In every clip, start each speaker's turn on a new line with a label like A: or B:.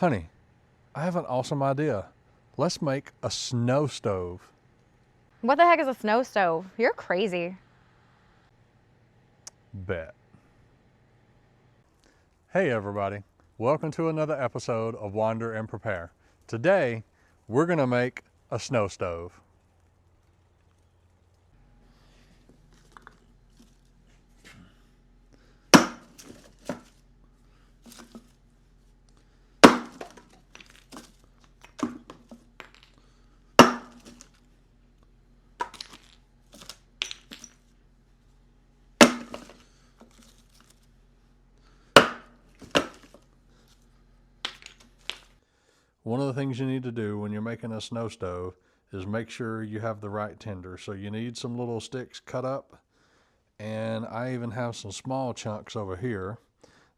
A: Honey, I have an awesome idea. Let's make a snow stove.
B: What the heck is a snow stove? You're crazy.
A: Bet. Hey everybody, welcome to another episode of Wander and Prepare. Today, we're gonna make a snow stove. One of the things you need to do when you're making a snow stove is make sure you have the right tinder. So you need some little sticks cut up, and I even have some small chunks over here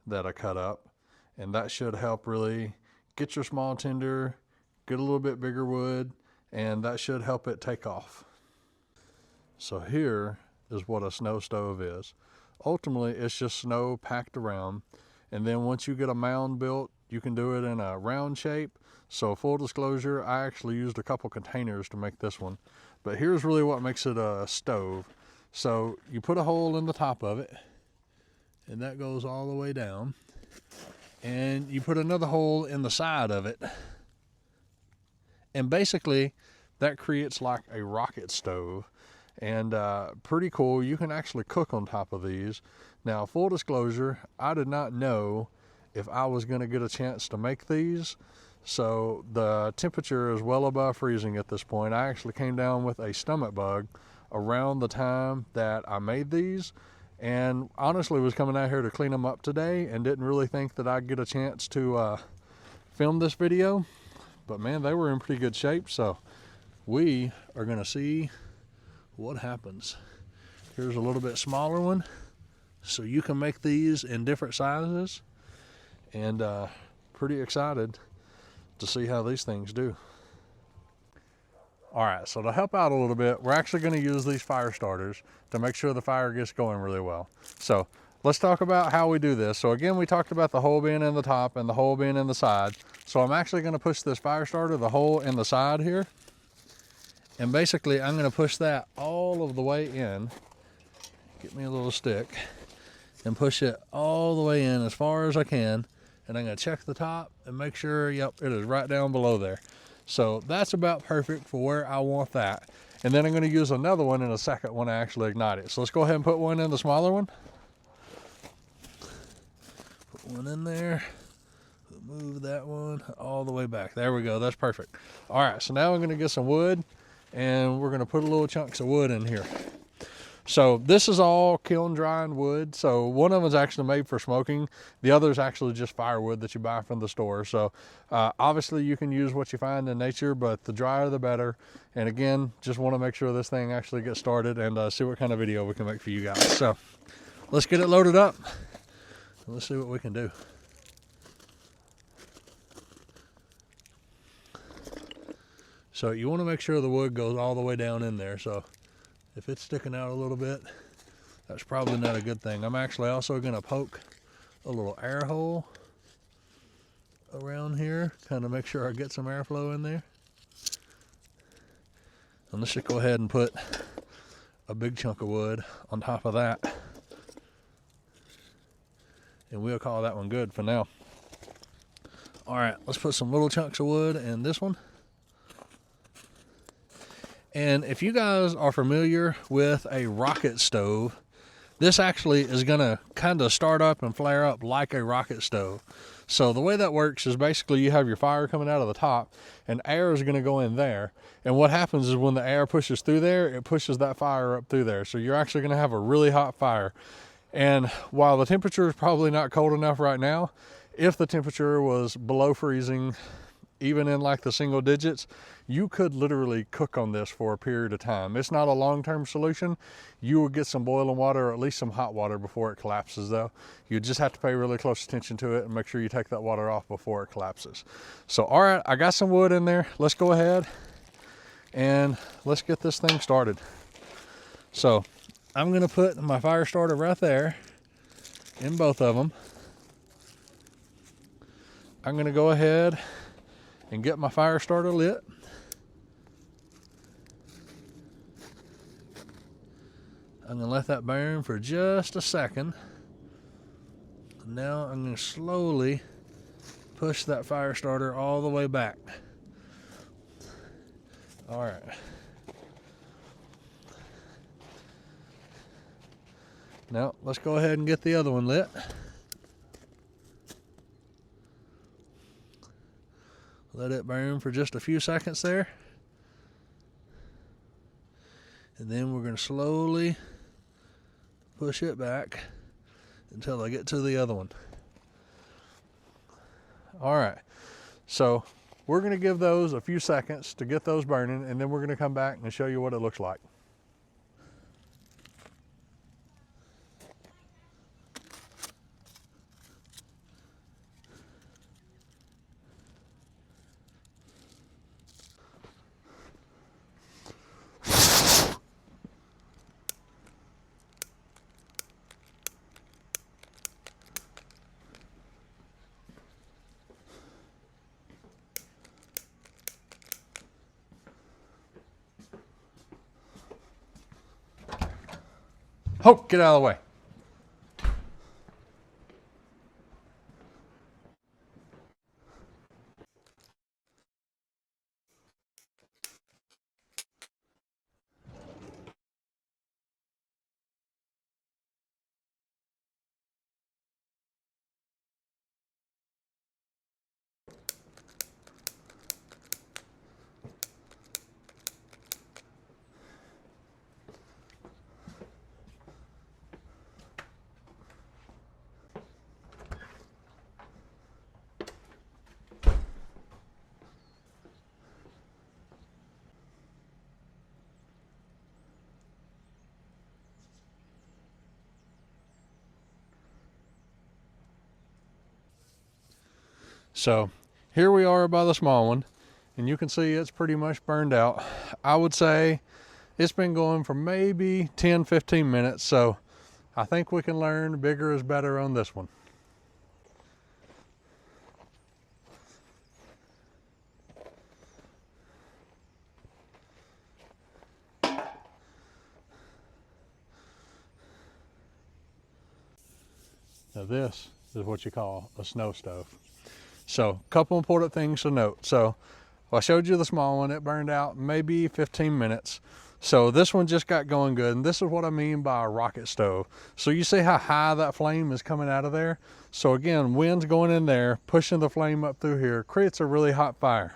A: that I cut up, and that should help really get your small tinder, get a little bit bigger wood, and that should help it take off. So here is what a snow stove is. Ultimately, it's just snow packed around, and then once you get a mound built, you can do it in a round shape. So full disclosure, I actually used a couple containers to make this one, but here's really what makes it a stove. So you put a hole in the top of it, and that goes all the way down, and you put another hole in the side of it, and basically that creates like a rocket stove. And pretty cool. You can actually cook on top of these. Now, full disclosure, I did not know if I was going to get a chance to make these. So the temperature is well above freezing at this point. I actually came down with a stomach bug around the time that I made these, and honestly was coming out here to clean them up today and didn't really think that I'd get a chance to film this video. But man, they were in pretty good shape. So we are going to see what happens. Here's a little bit smaller one, so you can make these in different sizes, and pretty excited to see how these things do. All right, so to help out a little bit, we're actually going to use these fire starters to make sure the fire gets going really well. So let's talk about how we do this. So again, we talked about the hole being in the top and the hole being in the side. So I'm actually going to push this fire starter, the hole in the side here, and basically I'm going to push that all of the way in. Get me a little stick and push it all the way in as far as I can. And I'm going to check the top and make sure, yep, it is right down below there. So that's about perfect for where I want that. And then I'm going to use another one in a second when I actually ignite it. So let's go ahead and put one in the smaller one. Put one in there. Move that one all the way back. There we go. That's perfect. All right, so now I'm going to get some wood, and we're going to put a little chunks of wood in here. So this is all kiln drying wood. So one of them is actually made for smoking. The other is actually just firewood that you buy from the store. So obviously you can use what you find in nature, but the drier the better. And again, just want to make sure this thing actually gets started and see what kind of video we can make for you guys. So let's get it loaded up. Let's see what we can do. So you want to make sure the wood goes all the way down in there. So if it's sticking out a little bit, that's probably not a good thing. I'm actually also going to poke a little air hole around here, kind of make sure I get some airflow in there. And let's just go ahead and put a big chunk of wood on top of that. And we'll call that one good for now. All right, let's put some little chunks of wood in this one. And if you guys are familiar with a rocket stove, this actually is going to kind of start up and flare up like a rocket stove. So the way that works is basically you have your fire coming out of the top, and air is going to go in there. And what happens is when the air pushes through there, it pushes that fire up through there. So you're actually going to have a really hot fire. And while the temperature is probably not cold enough right now, if the temperature was below freezing, even in like the single digits, you could literally cook on this for a period of time. It's not a long-term solution. You will get some boiling water, or at least some hot water, before it collapses though. You just have to pay really close attention to it and make sure you take that water off before it collapses. So all right, I got some wood in there. Let's go ahead and let's get this thing started. So I'm gonna put my fire starter right there in both of them. I'm gonna go ahead and get my fire starter lit. I'm gonna let that burn for just a second. Now I'm gonna slowly push that fire starter all the way back. All right. Now let's go ahead and get the other one lit. Let it burn for just a few seconds there. And then we're going to slowly push it back until I get to the other one. All right, so we're going to give those a few seconds to get those burning, and then we're going to come back and show you what it looks like. Oh, get out of the way. So here we are by the small one, and you can see it's pretty much burned out. I would say it's been going for maybe 10-15 minutes, so I think we can learn bigger is better on this one. Now this is what you call a snow stove. So a couple important things to note. So I showed you the small one, it burned out maybe 15 minutes. So this one just got going good, and this is what I mean by a rocket stove. So you see how high that flame is coming out of there? So again, wind's going in there, pushing the flame up through here, creates a really hot fire.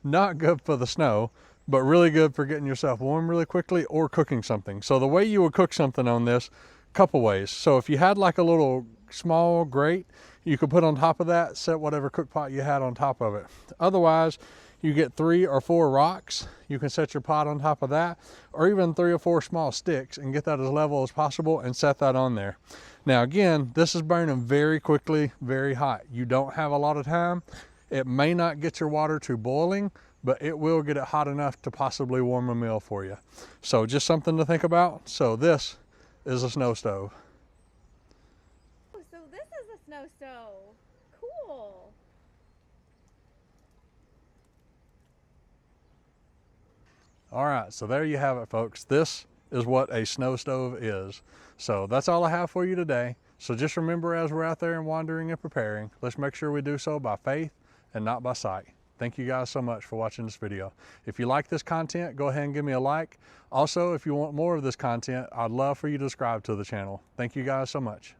A: Not good for the snow, but really good for getting yourself warm really quickly or cooking something. So the way you would cook something on this, couple ways. So if you had like a little small grate, you could put on top of that, set whatever cook pot you had on top of it. Otherwise, you get 3 or 4 rocks, you can set your pot on top of that, or even 3 or 4 small sticks and get that as level as possible and set that on there. Now again, this is burning very quickly, very hot. You don't have a lot of time. It may not get your water to boiling, but it will get it hot enough to possibly warm a meal for you. So just something to think about. So this is a snow stove.
B: Oh, so this is a snow stove. Cool.
A: All right, so there you have it, folks. This is what a snow stove is. So that's all I have for you today. So just remember, as we're out there and wandering and preparing, let's make sure we do so by faith and not by sight. Thank you guys so much for watching this video. If you like this content, go ahead and give me a like. Also, if you want more of this content, I'd love for you to subscribe to the channel. Thank you guys so much.